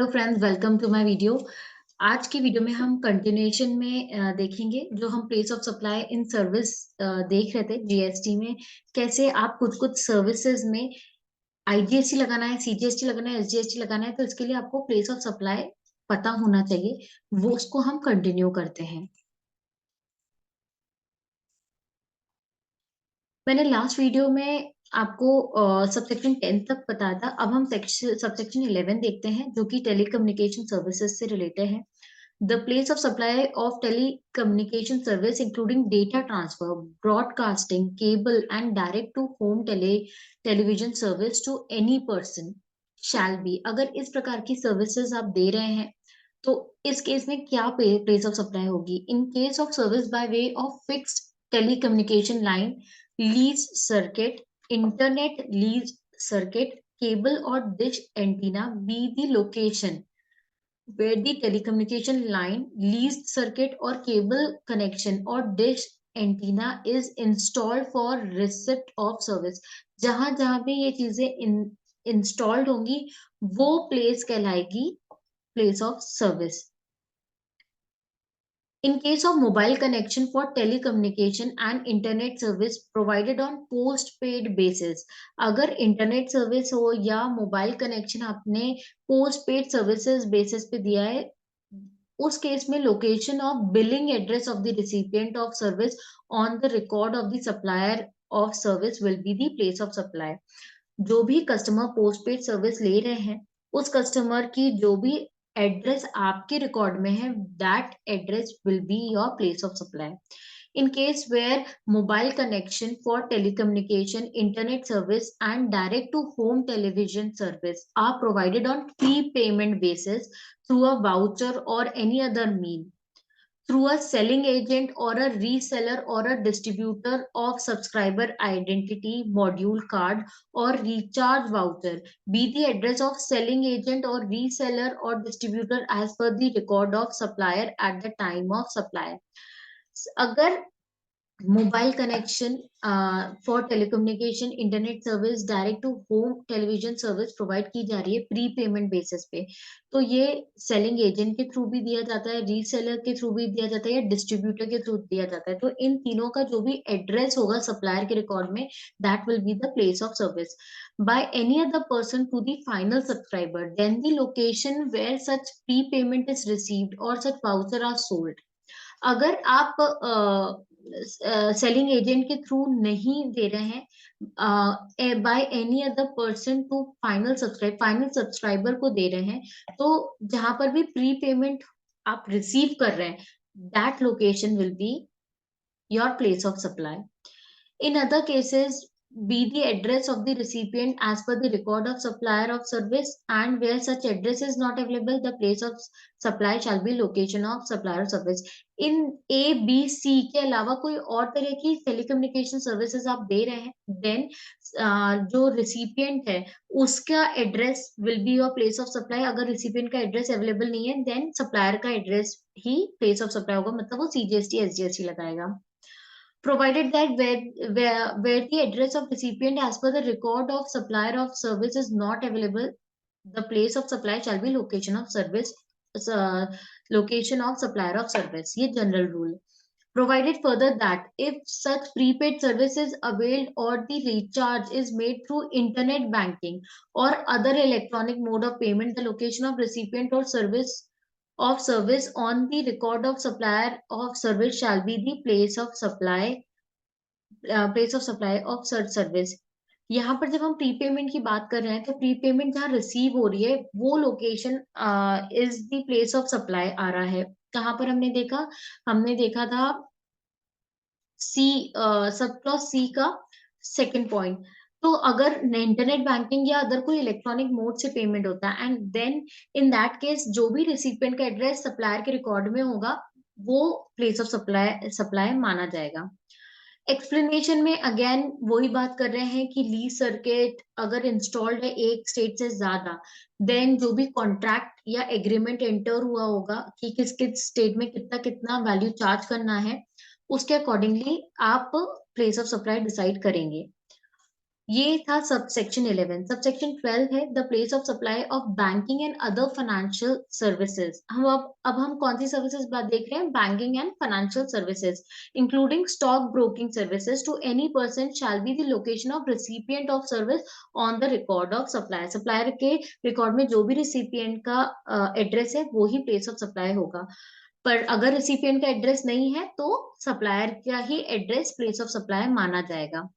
Hello friends, welcome to my video. आज की video में हम कंटिन्यूएशन में देखेंगे जो हम place of supply in service देख रहे थे जीएसटी में। कैसे आप कुछ-कुछ सर्विसेज में आईजीएसटी लगाना है, सीजीएसटी लगाना है, एसजीएसटी लगाना है, तो इसके लिए आपको प्लेस ऑफ सप्लाई पता होना चाहिए। वो उसको हम कंटिन्यू करते हैं। मैंने लास्ट वीडियो में आपको सबसेक्शन 10 तक बताया था। अब हम सबसेक्शन 11 देखते हैं जो कि टेलीकम्युनिकेशन सर्विसेज से रिलेटेड है। The place of supply of telecommunication service including data transfer, broadcasting, cable and direct to home television service to any person shall be। अगर इस प्रकार की सर्विसेज आप दे रहे हैं तो इस केस में क्या प्लेस ऑफ सप्लाई होगी? In case of service by way of fixed telecommunication line, lease circuit, internet lease circuit, cable और dish antenna be the location where the telecommunication line, leased circuit or cable connection or dish antenna is installed for receipt of service। जहां जहां पे ये चीजें installed होंगी वो place कहलाएगी place of service. In case of mobile connection for telecommunication and internet service provided on postpaid basis, अगर internet service हो या मोबाइल कनेक्शन आपने पोस्टपेड सर्विसेज बेसिस पे दिया है, उस केस में location of billing address of the recipient of service on the record of the supplier of service will be the place of supply. जो भी कस्टमर पोस्टपेड सर्विस ले रहे हैं उस कस्टमर की जो भी एड्रेस आपके रिकॉर्ड में है, that address will be your place of supply. In case where mobile connection for telecommunication, internet service and direct to home television service are provided on prepayment basis through a voucher or any other mean, through a selling agent or a reseller or a distributor of subscriber identity module card or recharge voucher, be the address of selling agent or reseller or distributor as per the record of supplier at the time of supply। अगर mobile connection for telecommunication, internet service, direct to home television service provide की जा रही है pre payment basis पे, तो ये selling agent के through भी दिया जाता है, रीसेलर के थ्रू भी दिया जाता है या डिस्ट्रीब्यूटर के थ्रू दिया जाता है। तो इन तीनों का जो भी एड्रेस होगा सप्लायर के रिकॉर्ड में, that will be the place of service by any other person to the final subscriber, then the location where such prepayment is received और सच वाउचर आर सोल्ड। अगर आप selling agent के through नहीं दे रहे हैं, by any other person to final subscriber को दे रहे हैं, तो जहां पर भी प्री पेमेंट आप रिसीव कर रहे हैं, that location will be your place of supply. In other cases, be the address of the recipient as per the record of supplier of service, and where such address is not available, the place of supply shall be location of supplier of service। In A, B, C के अलावा कोई और तरह की telecommunication services आप दे रहे हैं, then जो रिसिपिएंट है उसका address will be your place of supply. अगर रिसिपिएंट का एड्रेस अवेलेबल नहीं है, देन सप्लायर का address he place of supply होगा, मतलब वो सीजीएसटी एसजीएसटी लगाएगा। Provided that where the address of recipient as per the record of supplier of service is not available, the place of supply shall be location of service, uh, location of supplier of service। ये general rule। Provided further that if such prepaid service is availed or the recharge is made through internet banking or other electronic mode of payment, the location of recipient or service on the record of supplier of service shall be the place of supply of such service. यहाँ पर जब हम prepayment की बात कर रहे हैं तो प्रीपेमेंट जहाँ रिसीव हो रही है वो location is the place of supply आ रहा है। कहाँ पर हमने देखा था सी, सब क्लॉज सी का सेकंड पॉइंट। तो अगर इंटरनेट बैंकिंग या अदर कोई इलेक्ट्रॉनिक मोड से पेमेंट होता है, and then in that case जो भी रिसिपिएंट का एड्रेस सप्लायर के रिकॉर्ड में होगा वो प्लेस ऑफ सप्लाई माना जाएगा। एक्सप्लेनेशन में अगेन वही बात कर रहे हैं कि लीज सर्किट अगर इंस्टॉल्ड है एक स्टेट से ज्यादा, देन जो भी कॉन्ट्रैक्ट या एग्रीमेंट एंटर हुआ होगा कि किस किस स्टेट में कितना कितना वैल्यू चार्ज करना है, उसके अकॉर्डिंगली आप प्लेस ऑफ सप्लाई डिसाइड करेंगे। ये था सबसेक्शन 11। सबसेक्शन 12 है the place of supply of banking and other financial services. हम कौन सी सर्विसेज बात देख रहे हैं? Banking and financial services including stock broking services to any person shall be the location of recipient of service on the record of supplier. Supplier के record में जो भी रिसिपिएंट का एड्रेस है वो ही प्लेस ऑफ सप्लाई होगा। पर अगर रिसिपिएंट का एड्रेस नहीं है तो सप्लायर का ही एड्रेस प्लेस ऑफ सप्लाई माना जाएगा।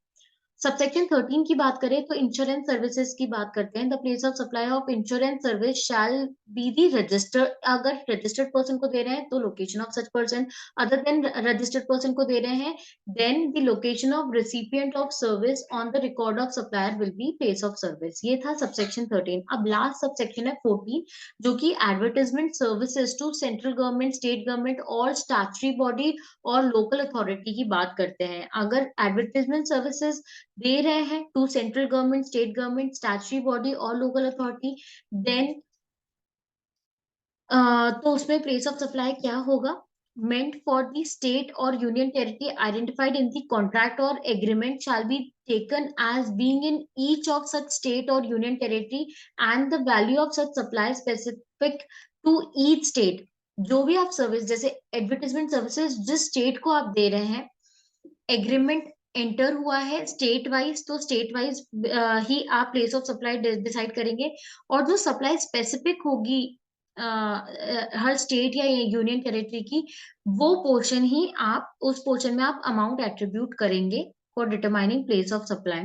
सबसेक्शन 13 की बात करें तो इंश्योरेंस सर्विसेज की बात करते हैं। The place of supply of insurance service shall be the registered. अगर रजिस्टर्ड पर्सन को दे रहे हैं तो location of such person. Other than registered person को दे रहे हैं then the location of recipient of service on the record of supplier will be place of service. ये था सबसेक्शन 13। अब लास्ट सबसेक्शन है 14 जो कि advertisement services to central government, state government और स्टैट्यूटरी बॉडी और लोकल अथॉरिटी की बात करते हैं। अगर एडवर्टाइजमेंट सर्विसेज दे रहे हैं to central government, state government, statutory body और लोकल अथॉरिटी, देन तो उसमें प्लेस ऑफ सप्लाई क्या होगा? मेंट फॉर द स्टेट और union territory identified in the contract और agreement shall be taken as being in each of such state or union territory and the value of such supply specific to each state। जो भी आप service जैसे advertisement services जिस state को आप दे रहे हैं, एग्रीमेंट एंटर हुआ है स्टेट वाइज तो स्टेट वाइज ही आप प्लेस ऑफ सप्लाई डिसाइड करेंगे। और जो सप्लाई स्पेसिफिक होगी हर स्टेट या यूनियन टेरिटरी की, वो पोर्शन ही आप उस पोर्शन में आप अमाउंट एट्रीब्यूट करेंगे for determining place of supply.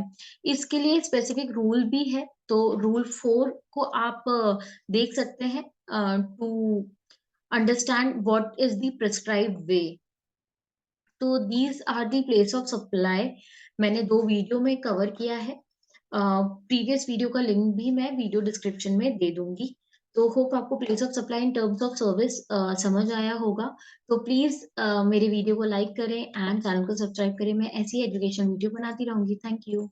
इसके लिए स्पेसिफिक रूल भी है, तो रूल 4 को आप देख सकते हैं to understand what is the prescribed way. तो these are the place of supply. मैंने 2 वीडियो में कवर किया है। प्रीवियस वीडियो का लिंक भी मैं वीडियो डिस्क्रिप्शन में दे दूंगी। तो होप आपको place of supply in terms of service समझ आया होगा। तो प्लीज मेरे वीडियो को लाइक करें एंड चैनल को सब्सक्राइब करें। मैं ऐसी एजुकेशन वीडियो बनाती रहूंगी। Thank you.